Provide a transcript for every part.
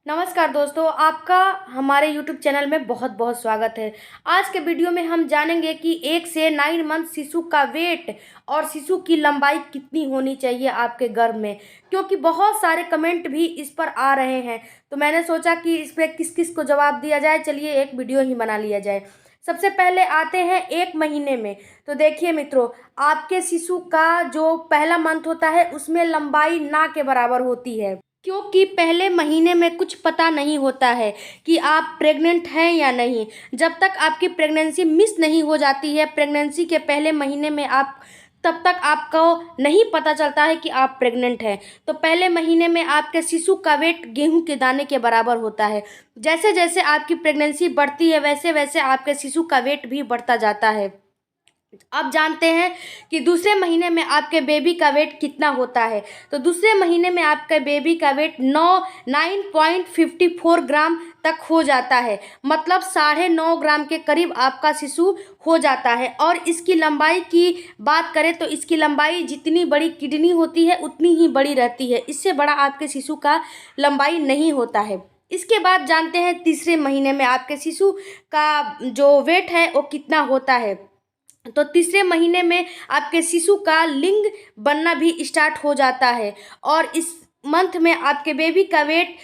नमस्कार दोस्तों, आपका हमारे YouTube चैनल में बहुत बहुत स्वागत है। आज के वीडियो में हम जानेंगे कि 1 से 9 मंथ शिशु का वेट और शिशु की लंबाई कितनी होनी चाहिए आपके गर्भ में, क्योंकि बहुत सारे कमेंट भी इस पर आ रहे हैं। तो मैंने सोचा कि इस पर किस किस को जवाब दिया जाए, चलिए एक वीडियो ही बना लिया जाए। सबसे पहले आते हैं 1 महीने में। तो देखिए मित्रों, आपके शिशु का जो पहला मंथ होता है उसमें लंबाई ना के बराबर होती है, क्योंकि पहले महीने में कुछ पता नहीं होता है कि आप प्रेग्नेंट हैं या नहीं। जब तक आपकी प्रेगनेंसी मिस नहीं हो जाती है प्रेगनेंसी के पहले महीने में, आप तब तक आपको नहीं पता चलता है कि आप प्रेग्नेंट हैं। तो पहले महीने में आपके शिशु का वेट गेहूं के दाने के बराबर होता है। जैसे जैसे आपकी प्रेगनेंसी बढ़ती है वैसे वैसे आपके शिशु का वेट भी बढ़ता जाता है। अब जानते हैं कि दूसरे महीने में आपके बेबी का वेट कितना होता है। तो दूसरे महीने में आपके बेबी का वेट 9.54 ग्राम तक हो जाता है, मतलब 9.5 ग्राम के करीब आपका शिशु हो जाता है। और इसकी लंबाई की बात करें तो इसकी लंबाई जितनी बड़ी किडनी होती है उतनी ही बड़ी रहती है, इससे बड़ा आपके शिशु का लंबाई नहीं होता है। इसके बाद जानते हैं तीसरे महीने में आपके शिशु का जो वेट है वो कितना होता है। तो तीसरे महीने में आपके शिशु का लिंग बनना भी स्टार्ट हो जाता है और इस मंथ में आपके बेबी का वेट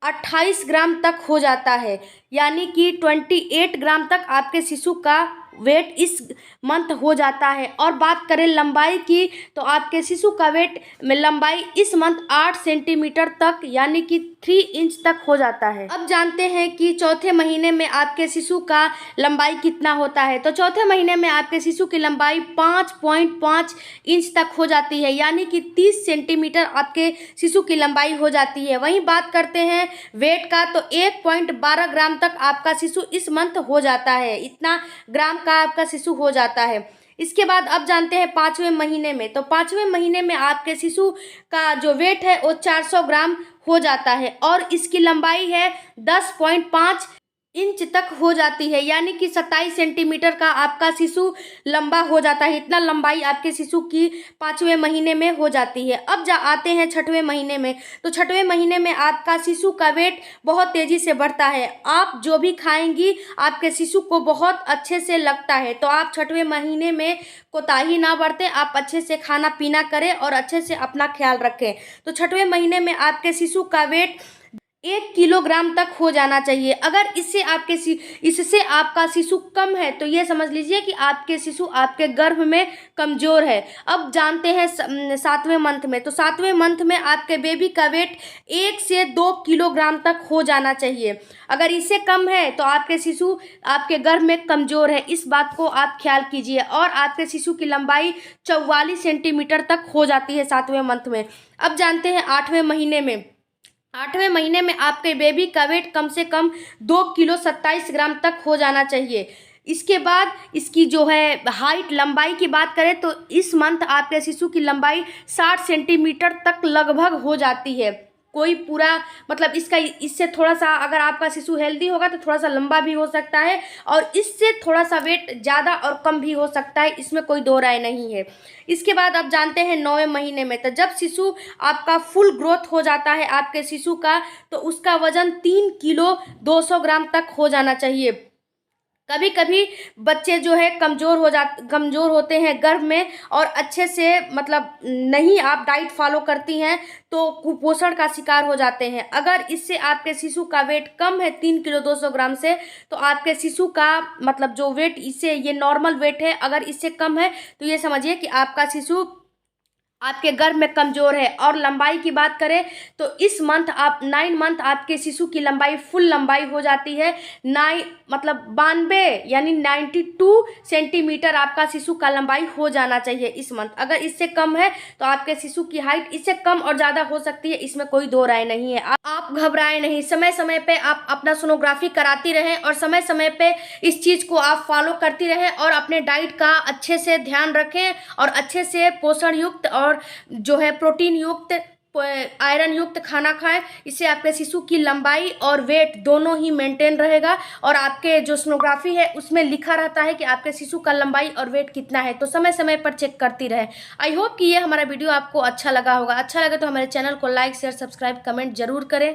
28 ग्राम तक हो जाता है, यानी कि 28 ग्राम तक आपके शिशु का वेट इस मंथ हो जाता है। और बात करें लंबाई की तो आपके शिशु का वेट में लंबाई इस मंथ 8 सेंटीमीटर तक यानी कि 3 इंच तक हो जाता है। अब जानते हैं कि चौथे महीने में आपके शिशु का लंबाई कितना होता है। तो चौथे महीने में आपके शिशु की लंबाई 5.5 इंच तक हो जाती है, यानी कि 30 सेंटीमीटर आपके शिशु की लंबाई हो जाती है। वहीं बात करते हैं वेट का तो 1.12 ग्राम तक आपका शिशु इस मंथ हो जाता है, इतना ग्राम का आपका शिशु हो जाता है। इसके बाद अब जानते हैं 5वें महीने में। तो 5वें महीने में आपके शिशु का जो वेट है वो 400 ग्राम हो जाता है और इसकी लंबाई है 10.5 इंच तक हो जाती है, यानी कि 27 सेंटीमीटर का आपका शिशु लंबा हो जाता है। इतना लंबाई आपके शिशु की 5वें महीने में हो जाती है। अब आते हैं 6वें महीने में। तो 6वें महीने में आपका शिशु का वेट बहुत तेज़ी से बढ़ता है। आप जो भी खाएंगी आपके शिशु को बहुत अच्छे से लगता है। तो आप 6वें महीने में कोताही ना बरतें, आप अच्छे से खाना पीना करें और अच्छे से अपना ख्याल रखें। तो 6वें महीने में आपके शिशु का वेट 1 किलोग्राम तक हो जाना चाहिए। अगर इससे आपका शिशु कम है तो ये समझ लीजिए कि आपके शिशु आपके गर्भ में कमज़ोर है। अब जानते हैं 7वें मंथ में। तो 7वें मंथ में आपके बेबी का वेट 1 से 2 किलोग्राम तक हो जाना चाहिए। अगर इससे कम है तो आपके शिशु आपके गर्भ में कमज़ोर है, इस बात को आप ख्याल कीजिए। और आपके शिशु की लंबाई 44 सेंटीमीटर तक हो जाती है 7वें मंथ में। अब जानते हैं 8वें महीने में। 8वें महीने में आपके बेबी का वेट कम से कम 2 किलो 27 ग्राम तक हो जाना चाहिए। इसके बाद इसकी जो है हाइट लंबाई की बात करें तो इस मंथ आपके शिशु की लंबाई 60 सेंटीमीटर तक लगभग हो जाती है। कोई पूरा मतलब इससे थोड़ा सा अगर आपका शिशु हेल्दी होगा तो थोड़ा सा लंबा भी हो सकता है और इससे थोड़ा सा वेट ज़्यादा और कम भी हो सकता है, इसमें कोई दो राय नहीं है। इसके बाद अब जानते हैं 9वें महीने में। तो जब शिशु आपका फुल ग्रोथ हो जाता है आपके शिशु का, तो उसका वजन 3 किलो 200 ग्राम तक हो जाना चाहिए। कभी कभी बच्चे जो है कमज़ोर होते हैं गर्भ में और अच्छे से मतलब नहीं आप डाइट फॉलो करती हैं तो कुपोषण का शिकार हो जाते हैं। अगर इससे आपके शिशु का वेट कम है 3 किलो 200 ग्राम से, तो आपके शिशु का मतलब जो वेट इससे ये नॉर्मल वेट है, अगर इससे कम है तो ये समझिए कि आपका शिशु आपके गर्भ में कमज़ोर है। और लंबाई की बात करें तो इस मंथ 9 मंथ आपके शिशु की लंबाई फुल लंबाई हो जाती है 92 यानी 92 सेंटीमीटर आपका शिशु का लंबाई हो जाना चाहिए इस मंथ। अगर इससे कम है तो आपके शिशु की हाइट इससे कम और ज़्यादा हो सकती है, इसमें कोई दो राय नहीं है। आप घबराएं नहीं, समय समय पे आप अपना सोनोग्राफी कराती रहें और समय समय पे इस चीज़ को आप फॉलो करती रहें और अपने डाइट का अच्छे से ध्यान रखें और अच्छे से पोषण युक्त और जो है प्रोटीन युक्त आयरन युक्त खाना खाएं। इससे आपके शिशु की लंबाई और वेट दोनों ही मेंटेन रहेगा और आपके जो सोनोग्राफी है उसमें लिखा रहता है कि आपके शिशु का लंबाई और वेट कितना है। तो समय समय पर चेक करती रहें। आई होप कि ये हमारा वीडियो आपको अच्छा लगा होगा। अच्छा लगे तो हमारे चैनल को लाइक शेयर सब्सक्राइब कमेंट जरूर करें।